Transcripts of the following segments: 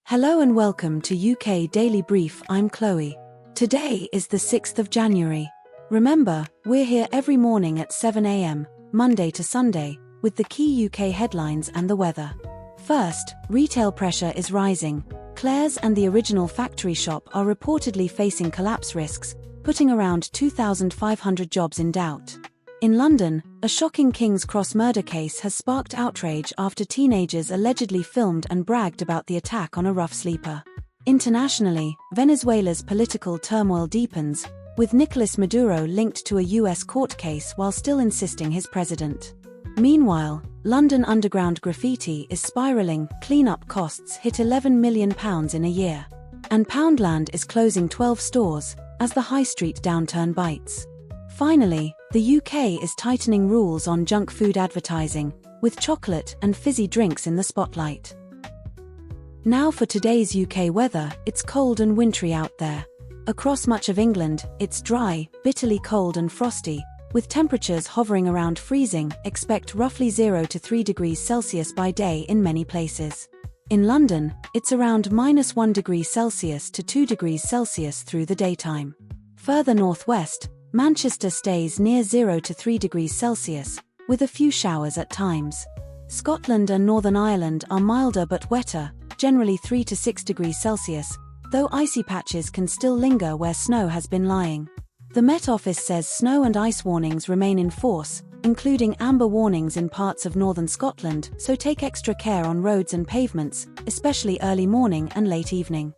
Hello and welcome to UK Daily Brief. I'm Chloe. Today is the 6th of January. Remember, we're here every morning at 7 a.m, Monday to Sunday, with the key UK headlines and the weather. First, retail pressure is rising. Claire's and the original factory shop are reportedly facing collapse risks, putting around 2,500 jobs in doubt. In London, a shocking King's Cross murder case has sparked outrage after teenagers allegedly filmed and bragged about the attack on a rough sleeper. Internationally, Venezuela's political turmoil deepens, with Nicolás Maduro linked to a US court case while still insisting he's president. Meanwhile, London underground graffiti is spiraling, clean-up costs hit £11 million in a year. And Poundland is closing 12 stores, as the high street downturn bites. Finally, the UK is tightening rules on junk food advertising, with chocolate and fizzy drinks in the spotlight. Now for today's UK weather. It's cold and wintry out there. Across much of England, it's dry, bitterly cold and frosty, with temperatures hovering around freezing. Expect roughly 0 to 3 degrees Celsius by day in many places. In London, it's around -1 degree Celsius to 2 degrees Celsius through the daytime. Further northwest, Manchester stays near 0 to 3 degrees Celsius, with a few showers at times. Scotland and Northern Ireland are milder but wetter, generally 3 to 6 degrees Celsius, though icy patches can still linger where snow has been lying. The Met Office says snow and ice warnings remain in force, including amber warnings in parts of northern Scotland, so take extra care on roads and pavements, especially early morning and late evening.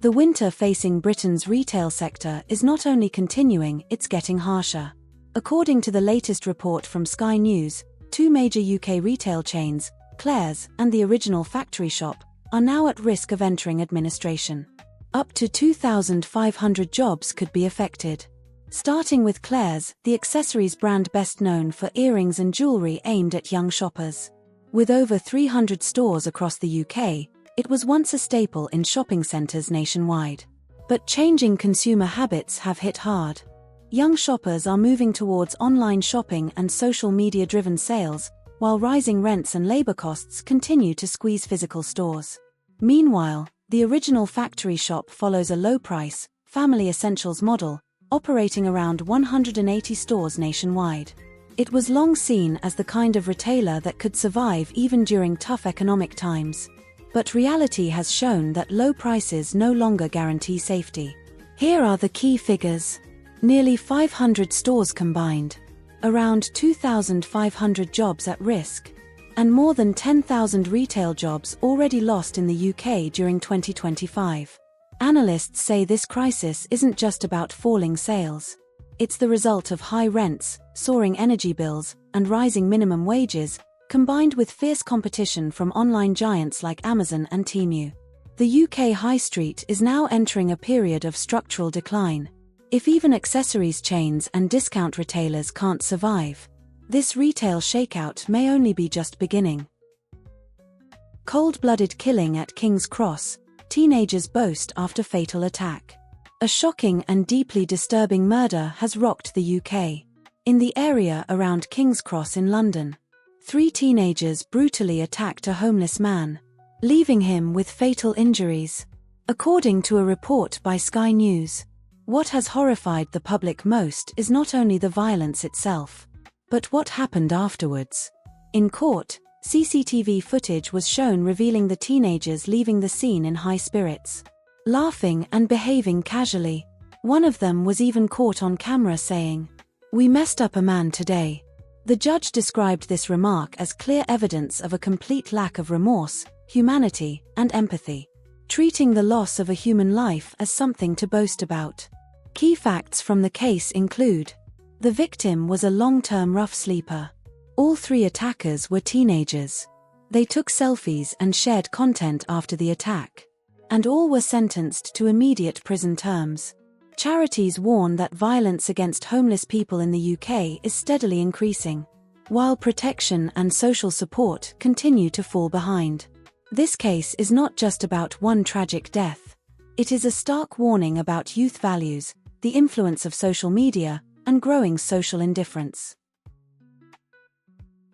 The winter facing Britain's retail sector is not only continuing, it's getting harsher. According to the latest report from Sky News, two major UK retail chains, Claire's and the original factory shop, are now at risk of entering administration. Up to 2,500 jobs could be affected. Starting with Claire's, the accessories brand best known for earrings and jewellery aimed at young shoppers. With over 300 stores across the UK, it was once a staple in shopping centres nationwide. But changing consumer habits have hit hard. Young shoppers are moving towards online shopping and social media-driven sales, while rising rents and labour costs continue to squeeze physical stores. Meanwhile, the original factory shop follows a low-price, family essentials model, operating around 180 stores nationwide. It was long seen as the kind of retailer that could survive even during tough economic times. But reality has shown that low prices no longer guarantee safety. Here are the key figures. Nearly 500 stores combined, around 2,500 jobs at risk, and more than 10,000 retail jobs already lost in the UK during 2025. Analysts say this crisis isn't just about falling sales. It's the result of high rents, soaring energy bills, and rising minimum wages, combined with fierce competition from online giants like Amazon and Temu. The UK high street is now entering a period of structural decline. If even accessories chains and discount retailers can't survive, this retail shakeout may only be just beginning. Cold-blooded killing at King's Cross, teenagers boast after fatal attack. A shocking and deeply disturbing murder has rocked the UK. In the area around King's Cross in London, 3 teenagers brutally attacked a homeless man, leaving him with fatal injuries. According to a report by Sky News, what has horrified the public most is not only the violence itself, but what happened afterwards. In court, CCTV footage was shown revealing the teenagers leaving the scene in high spirits, laughing and behaving casually. One of them was even caught on camera saying, "We messed up a man today." The judge described this remark as clear evidence of a complete lack of remorse, humanity, and empathy, treating the loss of a human life as something to boast about. Key facts from the case include: the victim was a long-term rough sleeper. All 3 attackers were teenagers. They took selfies and shared content after the attack. And all were sentenced to immediate prison terms. Charities warn that violence against homeless people in the UK is steadily increasing, while protection and social support continue to fall behind. This case is not just about one tragic death. It is a stark warning about youth values, the influence of social media, and growing social indifference.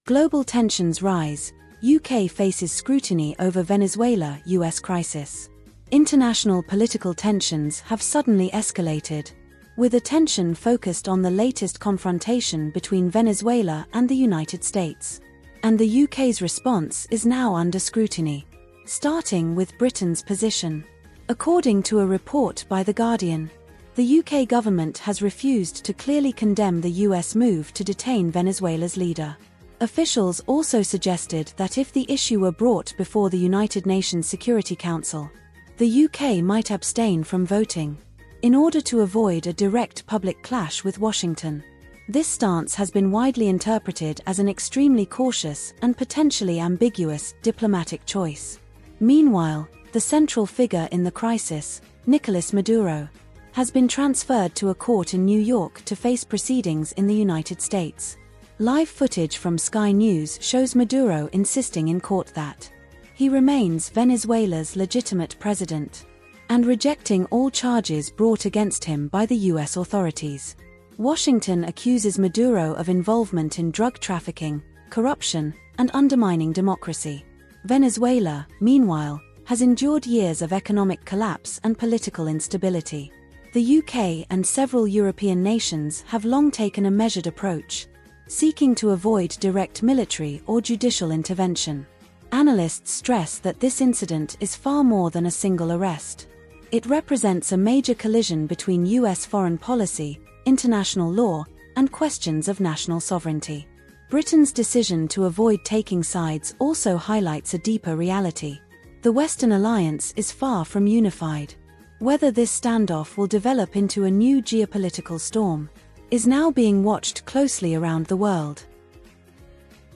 Global tensions rise. UK faces scrutiny over Venezuela-US crisis. International political tensions have suddenly escalated, with attention focused on the latest confrontation between Venezuela and the United States. And the UK's response is now under scrutiny, starting with Britain's position. According to a report by The Guardian, the UK government has refused to clearly condemn the US move to detain Venezuela's leader. Officials also suggested that if the issue were brought before the United Nations Security Council, the UK might abstain from voting, in order to avoid a direct public clash with Washington. This stance has been widely interpreted as an extremely cautious and potentially ambiguous diplomatic choice. Meanwhile, the central figure in the crisis, Nicolás Maduro, has been transferred to a court in New York to face proceedings in the United States. Live footage from Sky News shows Maduro insisting in court that he remains Venezuela's legitimate president, and rejecting all charges brought against him by the US authorities. Washington accuses Maduro of involvement in drug trafficking, corruption, and undermining democracy. Venezuela, meanwhile, has endured years of economic collapse and political instability. The UK and several European nations have long taken a measured approach, seeking to avoid direct military or judicial intervention. Analysts stress that this incident is far more than a single arrest. It represents a major collision between US foreign policy, international law, and questions of national sovereignty. Britain's decision to avoid taking sides also highlights a deeper reality. The Western alliance is far from unified. Whether this standoff will develop into a new geopolitical storm is now being watched closely around the world.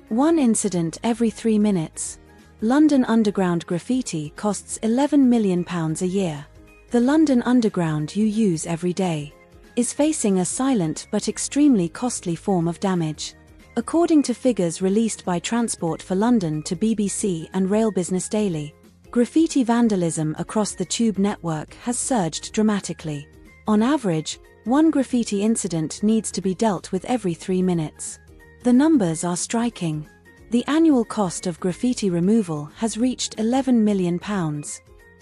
One incident every 3 minutes. London Underground graffiti costs £11 million a year. The London Underground you use every day is facing a silent but extremely costly form of damage. According to figures released by Transport for London to BBC and Rail Business Daily, graffiti vandalism across the tube network has surged dramatically. On average, one graffiti incident needs to be dealt with every 3 minutes. The numbers are striking. The annual cost of graffiti removal has reached £11 million,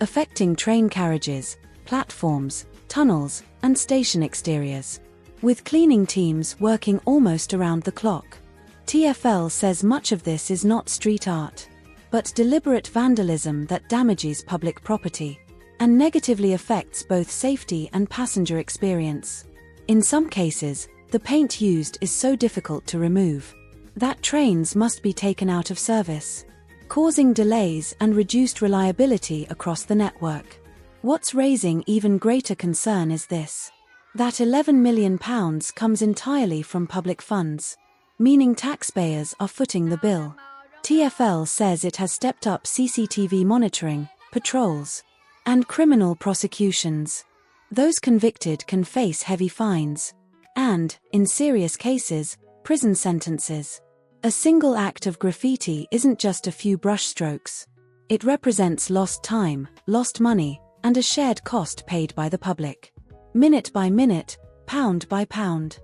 affecting train carriages, platforms, tunnels, and station exteriors, with cleaning teams working almost around the clock. TfL says much of this is not street art, but deliberate vandalism that damages public property and negatively affects both safety and passenger experience. In some cases, the paint used is so difficult to remove that trains must be taken out of service, causing delays and reduced reliability across the network. What's raising even greater concern is this: that £11 million comes entirely from public funds, meaning taxpayers are footing the bill. TfL says it has stepped up CCTV monitoring, patrols, and criminal prosecutions. Those convicted can face heavy fines and, in serious cases, prison sentences. A single act of graffiti isn't just a few brushstrokes. It represents lost time, lost money, and a shared cost paid by the public, minute by minute, pound by pound.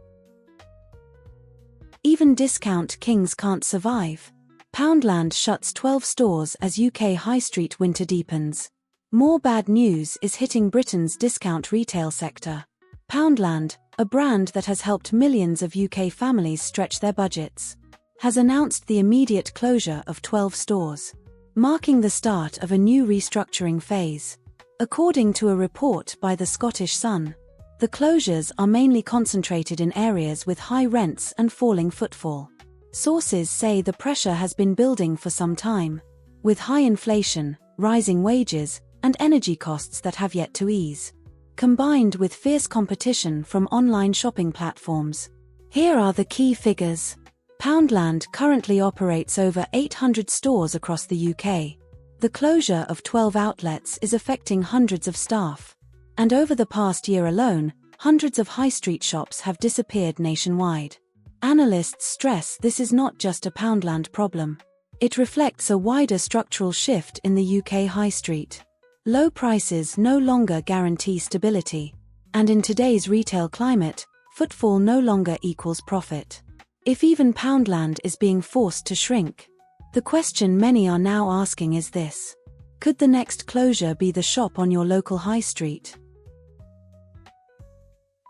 Even discount kings can't survive. Poundland shuts 12 stores as UK high street winter deepens. More bad news is hitting Britain's discount retail sector. Poundland, a brand that has helped millions of UK families stretch their budgets, has announced the immediate closure of 12 stores, marking the start of a new restructuring phase. According to a report by the Scottish Sun, the closures are mainly concentrated in areas with high rents and falling footfall. Sources say the pressure has been building for some time, with high inflation, rising wages, and energy costs that have yet to ease, combined with fierce competition from online shopping platforms. Here are the key figures. Poundland currently operates over 800 stores across the UK. The closure of 12 outlets is affecting hundreds of staff, and over the past year alone, hundreds of high street shops have disappeared nationwide. Analysts stress this is not just a Poundland problem. It reflects a wider structural shift in the UK high street. Low prices no longer guarantee stability, and in today's retail climate, footfall no longer equals profit. If even Poundland is being forced to shrink, The question many are now asking is this: could the next closure be the shop on your local high street?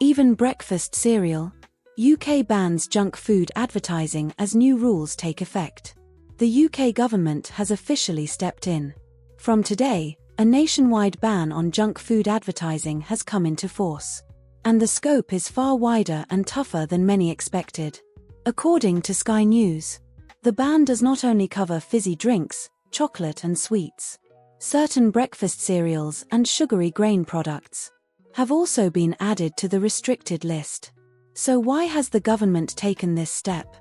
Even breakfast cereal. UK bans junk food advertising as new rules take effect. The UK government has officially stepped in. From today, a nationwide ban on junk food advertising has come into force. And the scope is far wider and tougher than many expected. According to Sky News, the ban does not only cover fizzy drinks, chocolate and sweets. Certain breakfast cereals and sugary grain products have also been added to the restricted list. So why has the government taken this step?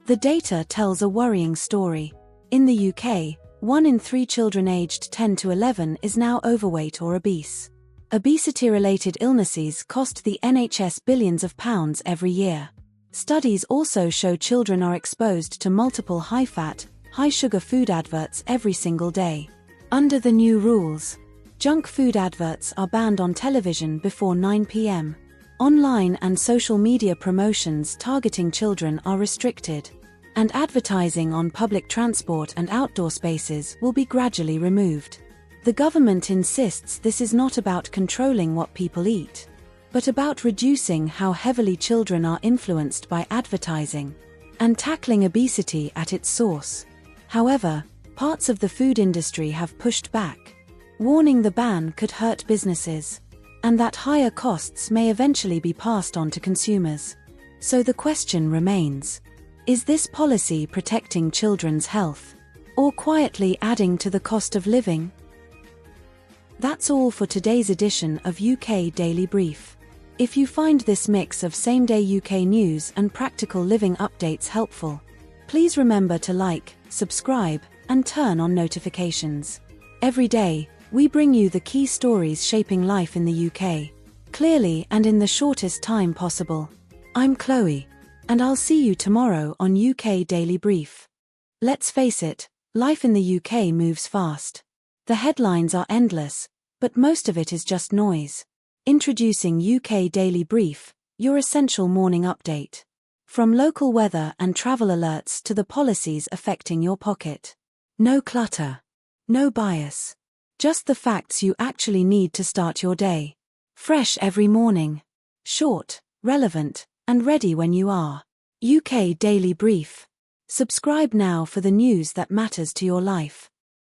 The data tells a worrying story. In the UK, 1 in 3 children aged 10 to 11 is now overweight or obese. Obesity-related illnesses cost the NHS billions of pounds every year. Studies also show children are exposed to multiple high-fat, high-sugar food adverts every single day. Under the new rules, junk food adverts are banned on television before 9 p.m. Online and social media promotions targeting children are restricted, and advertising on public transport and outdoor spaces will be gradually removed. The government insists this is not about controlling what people eat, but about reducing how heavily children are influenced by advertising, and tackling obesity at its source. However, parts of the food industry have pushed back, warning the ban could hurt businesses, and that higher costs may eventually be passed on to consumers. So the question remains: is this policy protecting children's health, or quietly adding to the cost of living? That's all for today's edition of UK Daily Brief. If you find this mix of same-day UK news and practical living updates helpful, please remember to like, subscribe, and turn on notifications. Every day, we bring you the key stories shaping life in the UK, clearly and in the shortest time possible. I'm Chloe, and I'll see you tomorrow on UK Daily Brief. Let's face it, life in the UK moves fast. The headlines are endless, but most of it is just noise. Introducing UK Daily Brief, your essential morning update. From local weather and travel alerts to the policies affecting your pocket. No clutter. No bias. Just the facts you actually need to start your day. Fresh every morning. Short, relevant, and ready when you are. UK Daily Brief. Subscribe now for the news that matters to your life.